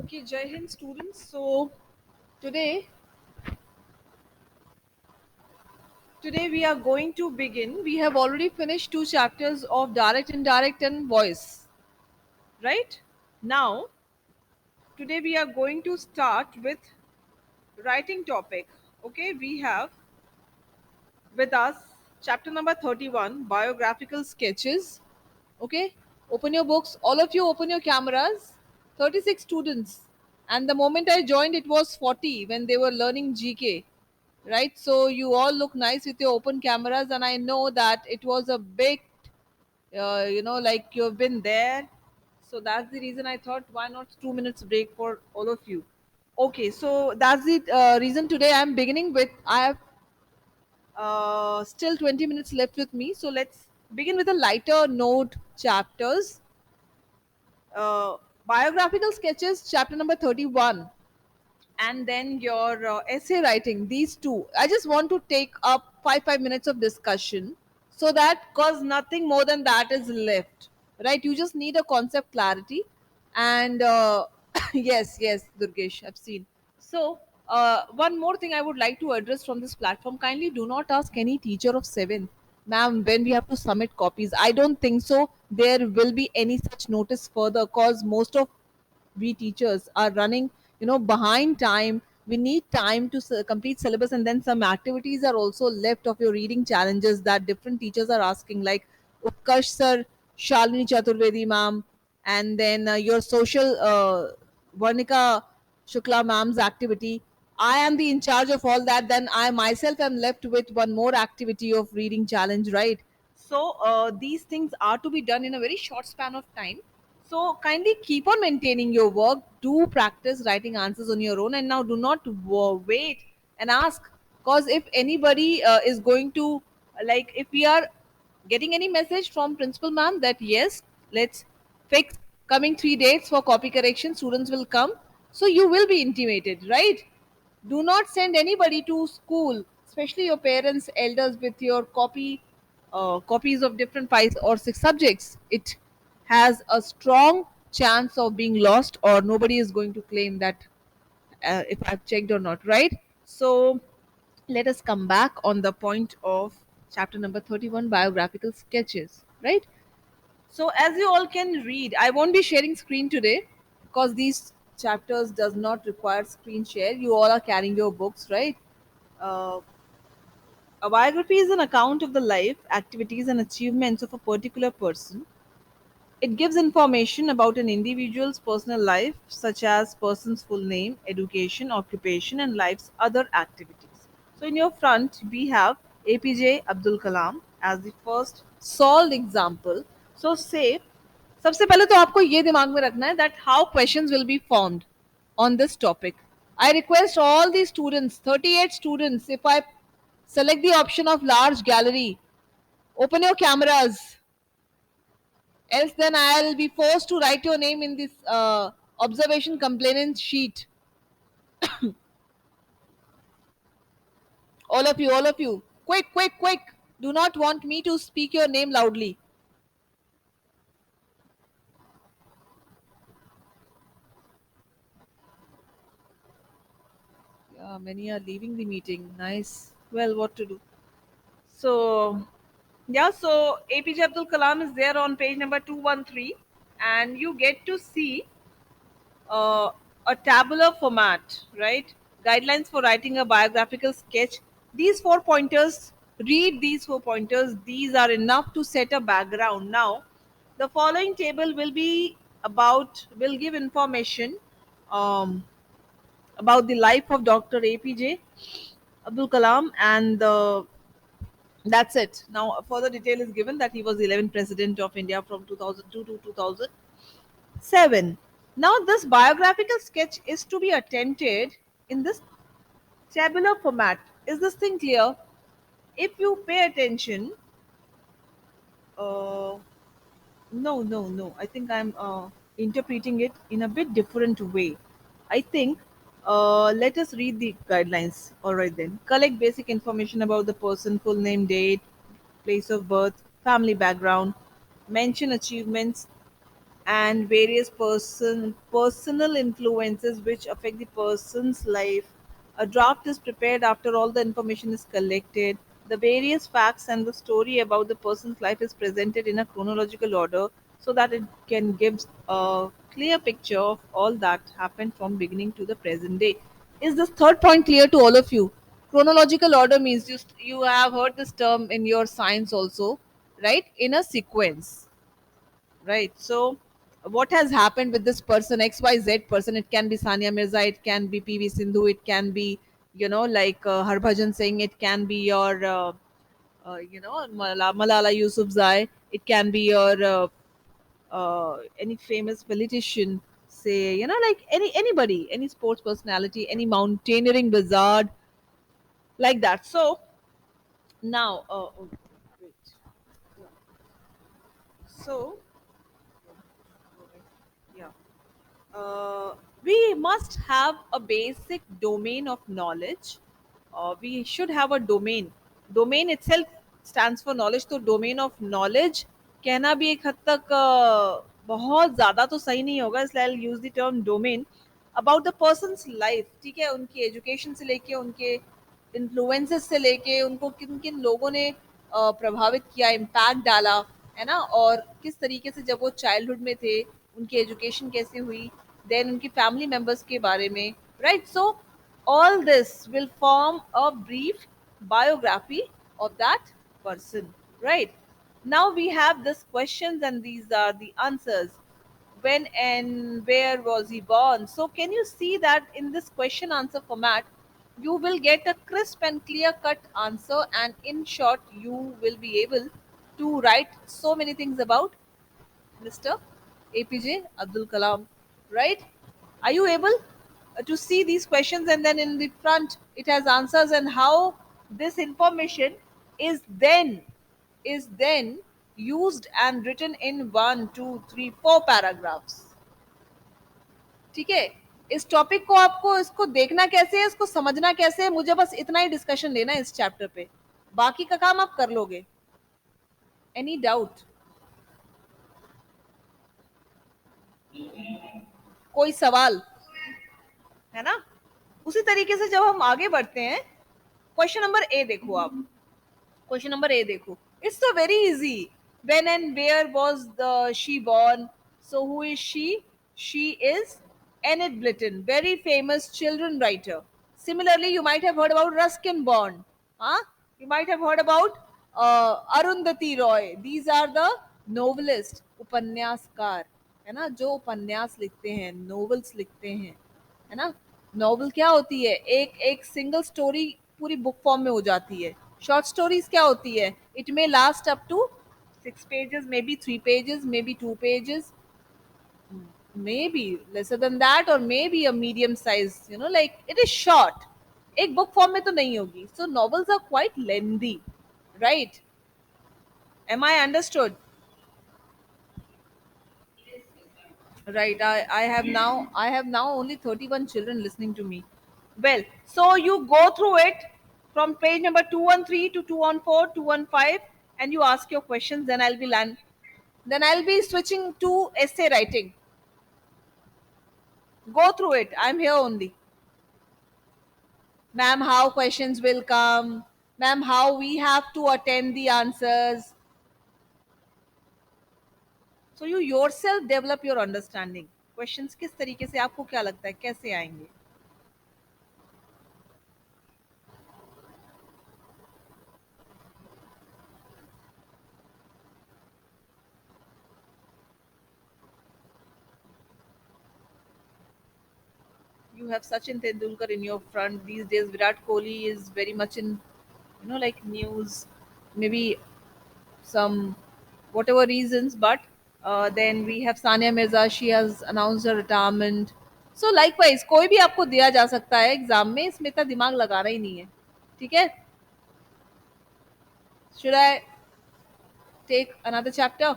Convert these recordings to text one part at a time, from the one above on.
Okay, Jai Hind students. So today, today we are going to begin. We have already finished two chapters of direct, indirect, and voice. Right now, today we are going to start with writing topic. Okay, we have with us chapter number 31, biographical sketches. Okay, open your books. All of you, open your cameras. 36 students, and the moment I joined, it was 40 when they were learning GK. Right, so you all look nice with your open cameras, and I know that it was a big like you've been there. So that's the reason I thought, why not 2 minutes break for all of you. Okay, so that's the reason today I'm beginning with. I have still 20 minutes left with me, so let's begin with a lighter note chapters. Biographical sketches, chapter number 31, and then your essay writing, these two. I just want to take up 5 minutes of discussion, so that, cause nothing more than that is left, right? You just need a concept clarity. And yes, Durgesh, I've seen. So one more thing I would like to address from this platform: kindly do not ask any teacher of 7th, ma'am, when we have to submit copies. I don't think so there will be any such notice further, cause most of we teachers are running, behind time. We need time to complete syllabus, and then some activities are also left of your reading challenges that different teachers are asking, like Utkarsh sir, Shalini Chaturvedi ma'am, and then your social Varnika Shukla ma'am's activity. I am the in charge of all that, then I myself am left with one more activity of reading challenge, right? So these things are to be done in a very short span of time. So kindly keep on maintaining your work. Do practice writing answers on your own, and now do not wait and ask. Because if anybody is going to, like, if we are getting any message from principal ma'am that yes, let's fix coming 3 dates for copy correction, students will come. So you will be intimated, right? Do not send anybody to school, especially your parents, elders, with your copies of different 5 or 6 subjects. It has a strong chance of being lost, or nobody is going to claim that if I've checked or not, right? So let us come back on the point of chapter number 31, biographical sketches, right? So as you all can read, I won't be sharing screen today because these chapters does not require screen share. You all are carrying your books, right? uh, a biography is an account of the life, activities, and achievements of a particular person. It gives information about an individual's personal life, such as person's full name, education, occupation, and life's other activities. So, in your front, we have APJ Abdul Kalam as the first solved example. So, say, सबसे पहले तो आपको ये दिमाग में रखना है that how questions will be formed on this topic. I request all the students, 38 students, if I select the option of large gallery, open your cameras. Else, then I'll be forced to write your name in this observation complainant sheet. All of you. Quick, quick, quick. Do not want me to speak your name loudly. Yeah, many are leaving the meeting. Nice. Well, what to do? So, yeah, so APJ Abdul Kalam is there on page number 213, and you get to see uh, a tabular format, right? Guidelines for writing a biographical sketch. These 4 pointers, read these 4 pointers. These are enough to set a background. Now, the following table will give information um, about the life of Dr. APJ Abdul Kalam, and that's it. Now, further detail is given that he was 11th president of India from 2002 to 2007. Now, this biographical sketch is to be attempted in this tabular format. Is this thing clear? If you pay attention, uh, no. I think I'm interpreting it in a bit different way. I think let us read the guidelines. All right, then. Collect basic information about the person, full name, date, place of birth, family background, mention achievements, and various personal influences which affect the person's life. A draft is prepared after all the information is collected. The various facts and the story about the person's life is presented in a chronological order so that it can give a clear picture of all that happened from beginning to the present day. Is this third point clear to all of you? Chronological order means you have heard this term in your science also, right? In a sequence, right? So what has happened with this person, XYZ person? It can be Sania Mirza, it can be PV Sindhu, it can be, like Harbhajan Singh, it can be your Malala Yousafzai, it can be your any famous politician, say, like anybody, any sports personality, any mountaineering wizard, like that. So now, wait. So yeah, uh, we must have a basic domain of knowledge. We should have a domain. Domain itself stands for knowledge. तो domain of knowledge कहना भी एक हद तक बहुत ज़्यादा तो सही नहीं होगा, इसलिए I'll use the term domain about the person's life. ठीक है, उनकी एजुकेशन से लेके उनके इन्फ्लुएंसेस से लेके उनको किन किन लोगों ने प्रभावित किया, इम्पैक्ट डाला, है ना, और किस तरीके से जब वो चाइल्डहुड में थे उनकी एजुकेशन कैसे हुई, देन उनकी फैमिली मेंबर्स के बारे में, right? So all this will form a brief biography of that person, right? Now we have these questions and these are the answers. When and where was he born? So can you see that in this question answer format you will get a crisp and clear cut answer, and in short you will be able to write so many things about Mr. APJ Abdul Kalam, right? Are you able to see these questions, and then in the front it has answers, and how this information is then is then used and written in 1, 2, 3, 4 paragraphs. ठीक है? इस topic को आपको इसको देखना कैसे है, इसको समझना कैसे है, मुझे बस इतना ही डिस्कशन लेना है इस चैप्टर पे, बाकी का काम आप कर लोगे. Any doubt? कोई सवाल है ना? उसी तरीके से जब हम आगे बढ़ते हैं, क्वेश्चन नंबर ए देखो आप. क्वेश्चन नंबर ए देखो. It's so very easy. When and where was the she born? So who is she is Enid Blyton, very famous children writer. Similarly, you might have heard about Ruskin Bond, huh? You might have heard about Arundhati Roy. These are the novelist, उपन्यासकार, है ना, जो उपन्यास लिखते हैं, novels लिखते हैं, है ना. नॉवल क्या होती है? एक एक सिंगल स्टोरी पूरी बुक फॉर्म में हो जाती है. शॉर्ट स्टोरीज क्या होती है? It may last up to 6 pages, maybe 3 pages, maybe 2 pages, maybe lesser than that, or maybe a medium size, like it is short. एक बुक फॉर्म में तो नहीं होगी. So novels are quite lengthy, right? Am I understood? Right. I have now only 31 children listening to me. Well, so you go through it from page number 213 to 214, 215, and you ask your questions. Then I'll be switching to essay writing. Go through it. I'm here only. Ma'am, how questions will come? Ma'am, how we have to attend the answers? So you yourself develop your understanding. Questions किस तरीके से, आपको क्या लगता है कैसे आएंगे? You have Sachin Tendulkar in your front these days. Virat Kohli is very much in, like news, maybe some whatever reasons, but then we have Sania Mirza. She has announced her retirement. So likewise, कोई भी आपको दिया जा सकता है exam में, इसमें इतना दिमाग लगाना ही नहीं है. ठीक है? Should I take another chapter?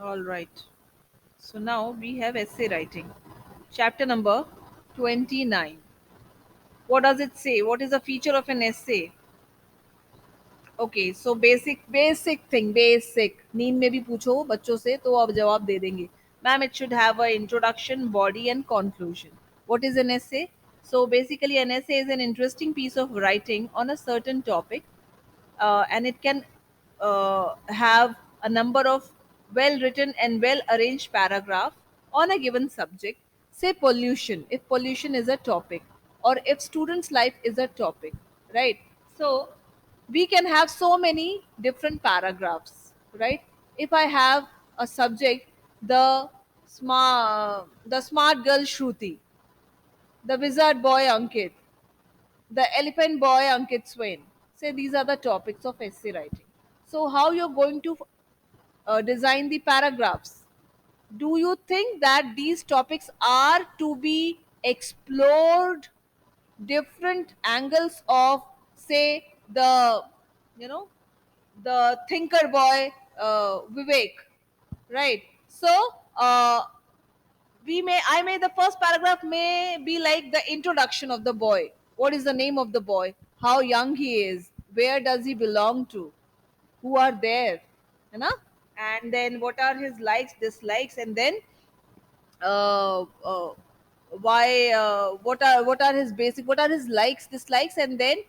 All right. So now we have essay writing. Chapter number 29. What does it say? What is a feature of an essay? Okay, so basic basic thing, basic नींद में भी पूछो बच्चों से तो अब जवाब दे देंगे। Ma'am, it should have a introduction, body and conclusion. What is an essay? So basically an essay is an interesting piece of writing on a certain topic, and it can have a number of well written and well arranged paragraph on a given subject. Say pollution, if pollution is a topic, or if students life is a topic, right? So we can have so many different paragraphs, right? If I have a subject, the smart girl Shruti, the wizard boy Ankit, the elephant boy Ankit Swain. Say these are the topics of essay writing. So how you're going to design the paragraphs? Do you think that these topics are to be explored different angles of, say, the, you know, the thinker boy Vivek, right? So uh, I may the first paragraph may be like the introduction of the boy. What is the name of the boy? How young he is? Where does he belong to? Who are there? You know? And then what are his likes, dislikes, and then uh, uh, why? What are his basic? What are his likes, dislikes, and then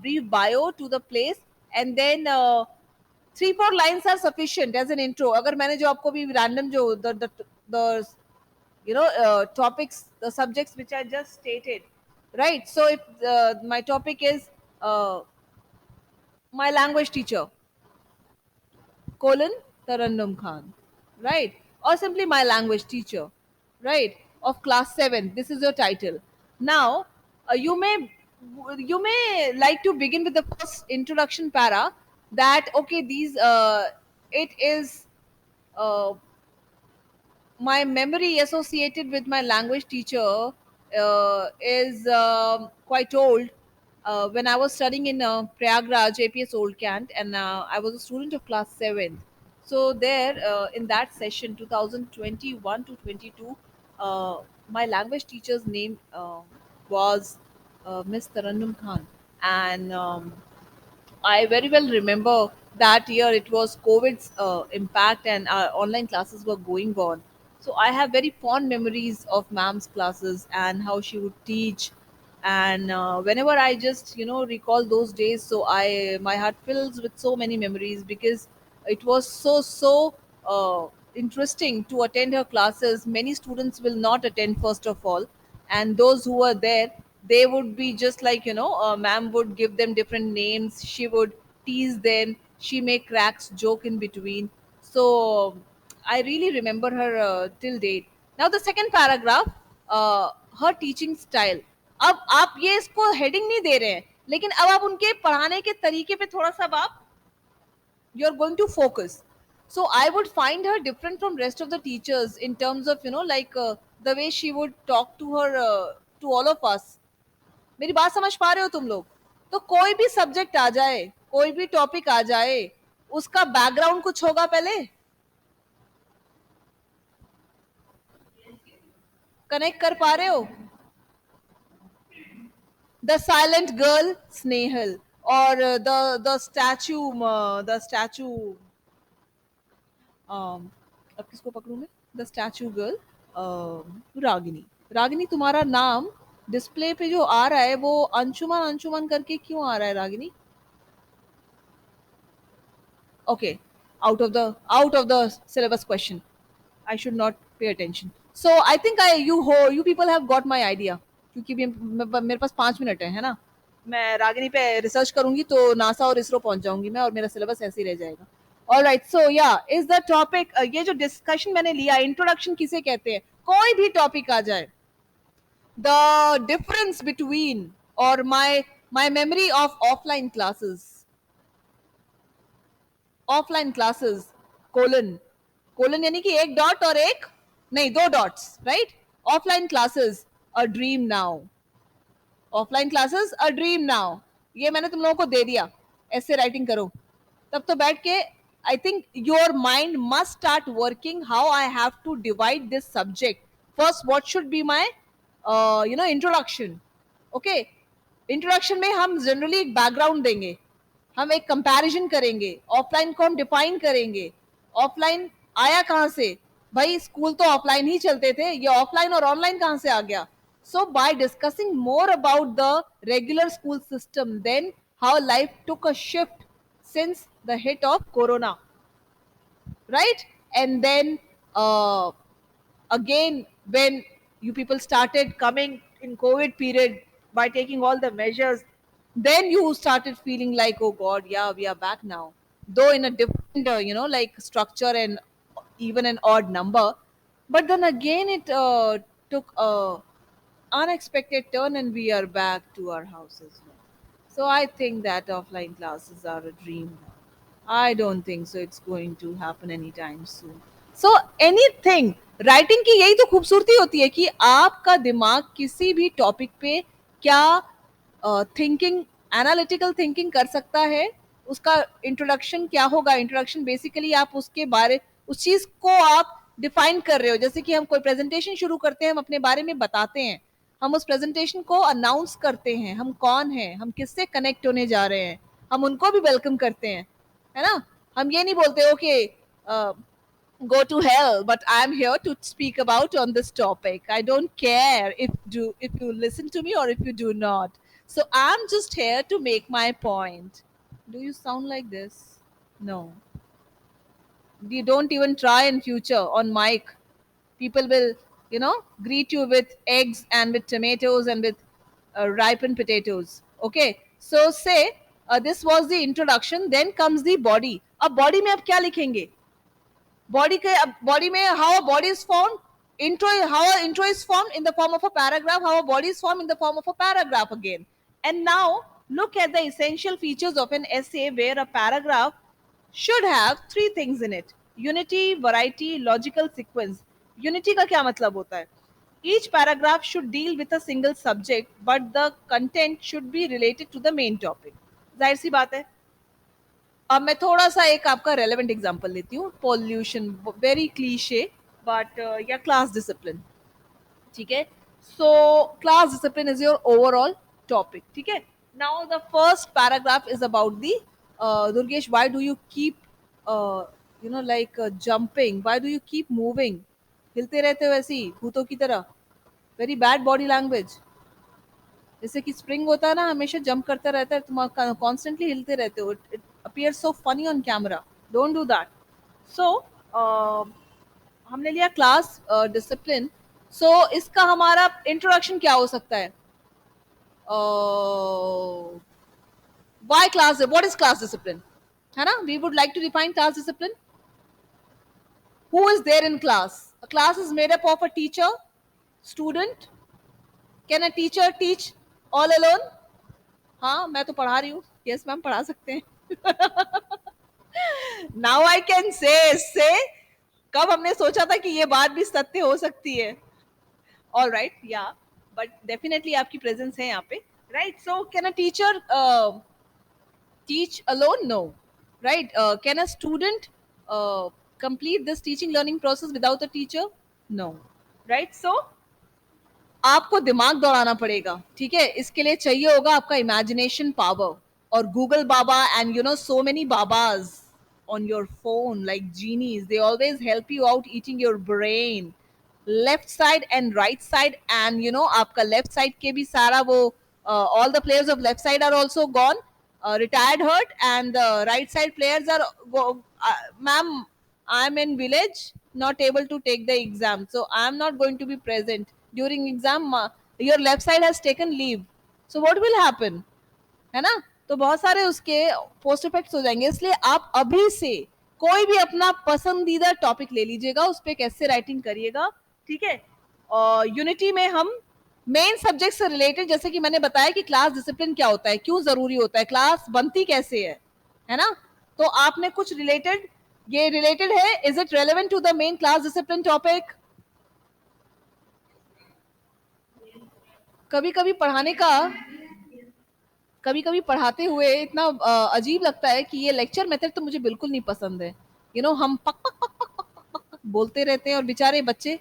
brief bio to the place, and then 3-4 lines are sufficient as an intro. अगर मैंने जो आपको भी random जो the topics, the subjects which I just stated, right? So if my topic is my language teacher colon Tarannum Khan, right? Or simply my language teacher, right? Of class 7. This is your title. Now, you may like to begin with the first introduction para, that okay, these it is uh, my memory associated with my language teacher is quite old. When I was studying in Prayagraj, APS Old Cant, and I was a student of class 7th. So there, in that session, 2021 to 22, my language teacher's name was Miss Tarannum Khan, and I very well remember that year it was COVID's impact, and our online classes were going on. So I have very fond memories of ma'am's classes and how she would teach. And whenever I just recall those days, so I my heart fills with so many memories, because it was so interesting to attend her classes. Many students will not attend first of all, and those who are there, they would be just like, ma'am would give them different names, she would tease them, she make cracks joke in between. So I really remember her till date. Now the second paragraph, her teaching style. अब आप ये इसको heading नहीं दे रहे हैं, लेकिन अब आप उनके पढ़ाने के तरीके पे थोड़ा सा अब आप you're going to focus. So I would find her different from rest of the teachers in terms of, like the way she would talk to her to all of us. मेरी बात समझ पा रहे हो तुम लोग? तो कोई भी सब्जेक्ट आ जाए, कोई भी टॉपिक आ जाए, उसका बैकग्राउंड कुछ होगा पहले। कनेक्ट कर पा रहे हो? द साइलेंट गर्ल स्नेहल, और द स्टैचू अब किसको पकड़ूं मैं? The statue girl Ragini. Ragini, तुम्हारा नाम डिस्प्ले पे जो आ रहा है वो अंशुमन अंशुमन करके क्यों आ रहा है Ragini? Okay, out of the syllabus question, I should not pay attention. So I think you people have got my idea, क्योंकि भी मेरे पास 5 मिनट है ना? मैं रागिनी पे रिसर्च करूंगी तो नासा और इसरो पहुंच जाऊंगी मैं, और मेरा सिलेबस ऐसे ही रह जाएगा। ऑल राइट, सो या इज द टॉपिक, ये जो डिस्कशन मैंने लिया, इंट्रोडक्शन किसे कहते हैं? कोई भी टॉपिक आ जाए, द डिफरेंस बिटवीन, और my memory of offline classes, colon, colon यानी कि एक डॉट और एक नहीं, दो dots, right? Offline classes, a dream now. Offline classes, a dream now. ये मैंने तुम लोगों को दे दिया, ऐसे राइटिंग करो। तब तो बैठ के I think your mind must start working, how I have to divide this subject. First what should be my introduction. Okay, introduction में हम जनरली एक बैकग्राउंड देंगे, हम एक कंपैरिजन करेंगे, ऑफलाइन को हम डिफाइन करेंगे, ऑफलाइन आया कहाँ से, भाई स्कूल तो ऑफलाइन ही चलते थे, ये ऑफलाइन और ऑनलाइन कहाँ से आ गया. So by discussing more about the regular school system, then how life took a shift since the hit of corona, right? And then uh, again, when you people started coming in COVID period by taking all the measures, then you started feeling like, oh god, yeah, we are back now, though in a different like structure and even an odd number. But then again it took a unexpected turn and we are back to our houses now. So I think that offline classes are a dream now. I don't think so it's going to happen anytime soon. So anything, writing की यही तो खूबसूरती होती है कि आपका दिमाग किसी भी टॉपिक पे क्या थिंकिंग, एनालिटिकल थिंकिंग कर सकता है. उसका इंट्रोडक्शन क्या होगा, इंट्रोडक्शन बेसिकली आप उसके बारे, उस चीज को आप डिफाइन कर रहे हो. जैसे कि हम कोई प्रेजेंटेशन शुरू करते हैं, हम अपने बारे में बताते हैं, हम उस प्रेजेंटेशन को अनाउंस करते हैं, हम कौन हैं, हम किससे कनेक्ट होने जा रहे हैं, हम उनको भी वेलकम करते हैं, है ना. हम ये नहीं बोलते okay go to hell, but I'm here to speak about on this topic. I don't care if you listen to me or if you do not. So I'm just here to make my point. Do you sound like this? No. You don't even try in future on mic. People will, greet you with eggs and with tomatoes and with ripened potatoes. Okay. So say this was the introduction. Then comes the body. अब body में आप क्या लिखेंगे? Body में how a body is formed, how a intro is formed in the form of a paragraph, how a body is formed in the form of a paragraph again. And now look at the essential features of an essay where a paragraph should have three things in it: unity, variety, logical sequence. Unity का क्या मतलब होता है? Each paragraph should deal with a single subject, but the content should be related to the main topic. जाहिर सी बात है. अब मैं थोड़ा सा एक आपका रेलेवेंट एग्जांपल लेती हूँ. पॉल्यूशन, वेरी क्लीशे, बट या क्लास डिसिप्लिन. ठीक है. So class discipline is your overall topic. ठीक है. Now the first paragraph is about the Durgesh, why do you keep like jumping, why do you keep moving, हिलते रहते हो ऐसी भूतों की तरह, वेरी बैड बॉडी लैंग्वेज. जैसे कि स्प्रिंग होता है ना, हमेशा जंप करता रहता है, तुम कॉन्स्टेंटली हिलते रहते हो. It appears so funny on camera. Don't do that. So हमने लिया क्लास डिसिप्लिन. सो इसका हमारा इंट्रोडक्शन क्या हो सकता है? Why class, what is class discipline, है ना. We would like to define class discipline. Who is there in class? A class is made up of a teacher, student. Can a teacher teach all alone? हाँ, मैं तो पढ़ा रही हूँ. Yes ma'am, पढ़ा सकते हैं. नाउ आई कैन से कब हमने सोचा था कि ये बात भी सत्य हो सकती है. ऑल राइट, या, बट डेफिनेटली आपकी प्रेजेंस है यहाँ पे. Right. So can a teacher teach alone? No. Right. Can a student complete this teaching learning process without a teacher? No. Right. So आपको दिमाग दौड़ाना पड़ेगा. ठीक है. इसके लिए चाहिए होगा आपका इमेजिनेशन पावर. और गूगल बाबा एंड सो मेनी बाबाज on your phone like genies, they always help you out eating your brain, left side and right side. And आपका left side के भी सारा वो all the players of left side are also gone, retired, hurt, and the right side players are ma'am, I'm in village, not able to take the exam, so I'm not going to be present during exam. Your left side has taken leave, so what will happen, है ना. तो बहुत सारे उसके post effects हो जाएंगे. इसलिए आप अभी से कोई भी अपना पसंदीदा टॉपिक ले लीजिएगा, उस पर कैसे राइटिंग करिएगा. ठीक है. और यूनिटी में हम मेन सब्जेक्ट से रिलेटेड, जैसे कि मैंने बताया कि क्लास डिसिप्लिन क्या होता है, क्यों जरूरी होता है, क्लास बनती कैसे है ना. तो आपने कुछ रिलेटेड, ये रिलेटेड है, is it relevant to the main class discipline topic. कभी कभी पढ़ाने का, कभी कभी पढ़ाते हुए इतना अजीब लगता है कि ये लेक्चर मेथड तो मुझे बिल्कुल नहीं पसंद है. हम पक पक पक पक पक पक पक बोलते रहते हैं और बेचारे बच्चे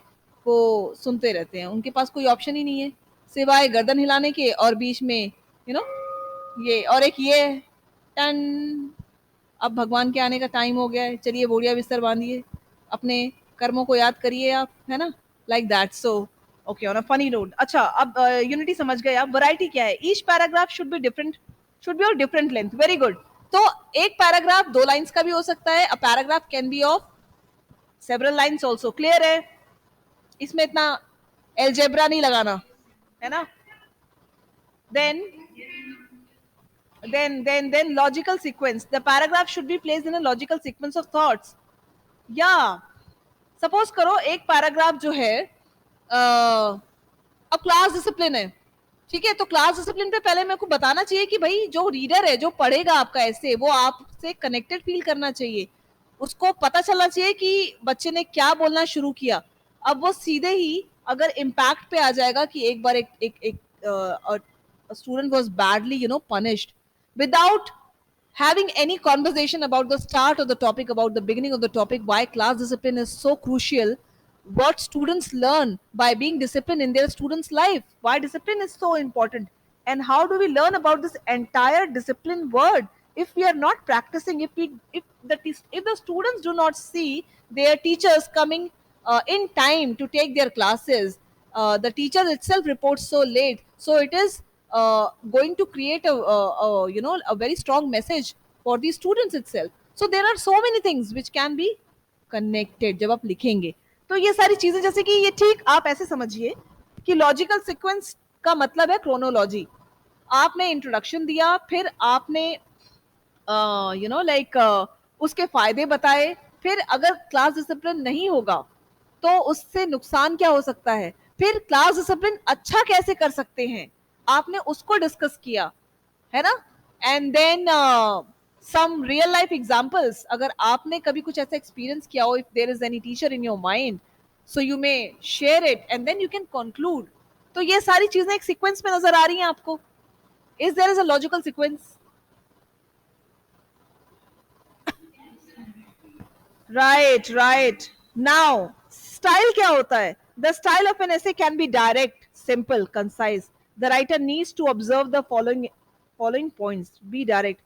को सुनते रहते हैं. उनके पास कोई ऑप्शन ही नहीं है सिवाय गर्दन हिलाने के, और बीच में ये, और एक ये एंड अब भगवान के आने का टाइम हो गया है, चलिए बोरिया बिस्तर बांधिए, अपने कर्मों को याद करिए आप, है ना, like that. So okay, on a funny note. अच्छा, अब यूनिटी समझ गए आप। वैरायटी क्या है? Each paragraph should be different, should be of different length. Very good. तो एक पैराग्राफ 2 लाइन्स का भी हो सकता है, a paragraph can be of several lines also. Clear है? इसमें इतना एल्जेब्रा नहीं लगाना, है ना। Then then logical sequence, the paragraph should be placed in a logical sequence of thoughts. या सपोज करो एक पैराग्राफ जो है अब क्लास डिसिप्लिन है, ठीक है, तो क्लास डिसिप्लिन पे पहले मेरे को बताना चाहिए कि भाई जो रीडर है, जो पढ़ेगा आपका ऐसे, वो आपसे कनेक्टेड फील करना चाहिए, उसको पता चलना चाहिए कि बच्चे ने क्या बोलना शुरू किया। अब वो सीधे ही अगर इम्पैक्ट पे आ जाएगा कि एक बार एक student was badly punished without having any conversation about the start of the topic, about the beginning of the topic, why class discipline is so crucial, what students learn by being disciplined in their students' life, why discipline is so important, and how do we learn about this entire discipline word if we are not practicing, if the students do not see their teachers coming in time to take their classes, the teacher itself reports so late, so it is going to create a very strong message for the students itself. So there are so many things which can be connected जब आप लिखेंगे। तो ये सारी चीजें, जैसे कि ये ठीक आप ऐसे समझिए कि लॉजिकल सीक्वेंस का मतलब है क्रोनोलॉजी। आपने इंट्रोडक्शन दिया, फिर आपने लाइक उसके फायदे बताए, फिर अगर क्लास डिसिप्लिन नहीं होगा तो उससे नुकसान क्या हो सकता है, फिर क्लास डिसिप्लिन अच्छा कैसे कर सकते हैं, आपने उसको डिस्कस किया, है ना। And then some real life examples, अगर आपने कभी कुछ ऐसा एक्सपीरियंस किया हो, if there is any teacher in your mind, so you may share it and then you can conclude. तो ये सारी चीजें एक सीक्वेंस में नजर आ रही हैं आपको। Is there is a logical sequence? Right, right. Now style क्या होता है? The style of an essay can be direct, simple, concise. The writer needs to observe the following points, be direct.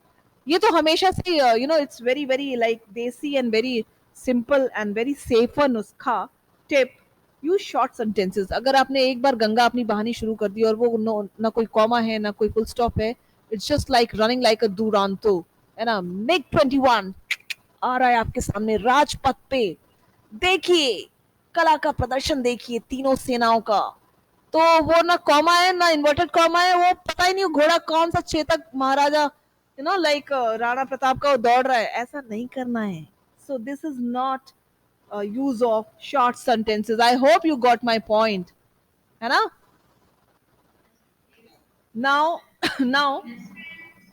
ये तो हमेशा से it's very very like desi and very simple and very safer नुस्खा, tip. Use short sentences. अगर आपने एक बार गंगा अपनी बहानी शुरू कर दी और वो ना कोई कॉमा है ना कोई फुल स्टॉप है, it's just like running like a Duronto, है ना। मिग 21 आ रहा है आपके सामने राजपथ पे, देखिए कला का प्रदर्शन, देखिए तीनों सेनाओं का। तो वो ना कॉमा है ना इन्वर्टेड कॉमा है, वो पता ही नहीं घोड़ा कौन सा चेतक महाराजा लाइक राणा प्रताप का वो दौड़ रहा है, ऐसा नहीं करना है। So this is not use of short sentences. I hope you got my point, है ना। Now now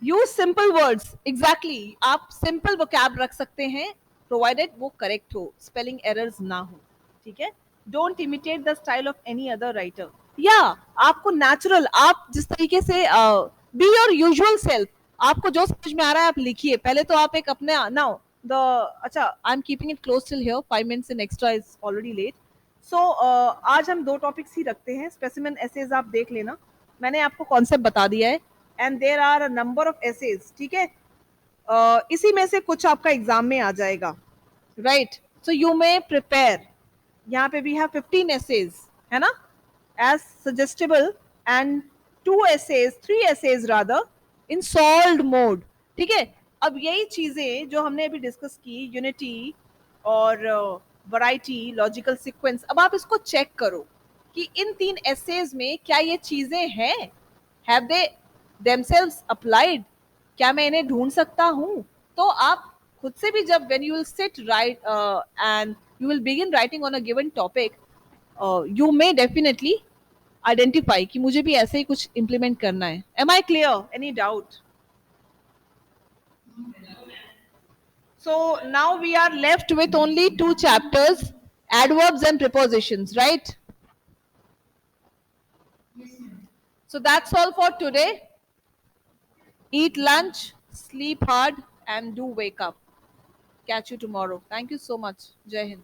use simple words, exactly. आप सिंपल वोकैब रख सकते हैं, प्रोवाइडेड वो करेक्ट हो, स्पेलिंग एरर्स ना हो, ठीक है। Don't imitate the style of any other writer. या आपको नेचुरल, आप जिस तरीके से बी योर यूजुअल सेल्फ, आपको जो समझ में आ रहा है आप लिखिए। पहले तो आप एक अपने नाउ द अच्छा, I am keeping it close till here, 5 minutes in extra is already late. So आज हम 2 टॉपिक्स ही रखते हैं। स्पेसिमेन एसेज आप देख लेना, मैंने आपको कॉन्सेप्ट बता दिया है, and there are a number of essays, ठीक है। इसी में से कुछ आपका एग्जाम में आ जाएगा, right. So you may prepare, यहाँ पे वी हैव 15 essays, है ना, as suggestible, and 2 essays, 3 essays rather, in solved mode, ठीक है। अब यही चीजें जो हमने अभी डिस्कस की, यूनिटी और वैरायटी, लॉजिकल सीक्वेंस, अब आप इसको चेक करो कि इन 3 essays में क्या ये चीजें हैं, हैव दे themselves applied, क्या मैं इन्हें ढूंढ सकता हूं। तो आप खुद से भी जब when you will sit right and you will begin writing on a given topic, you may definitely identify कि मुझे भी ऐसे ही कुछ implement करना है। Am I clear? Any doubt? So now we are left with only 2 chapters, adverbs and prepositions, right? So that's all for today. Eat lunch, sleep hard, and do wake up. Catch you tomorrow. Thank you so much. Jai Hind.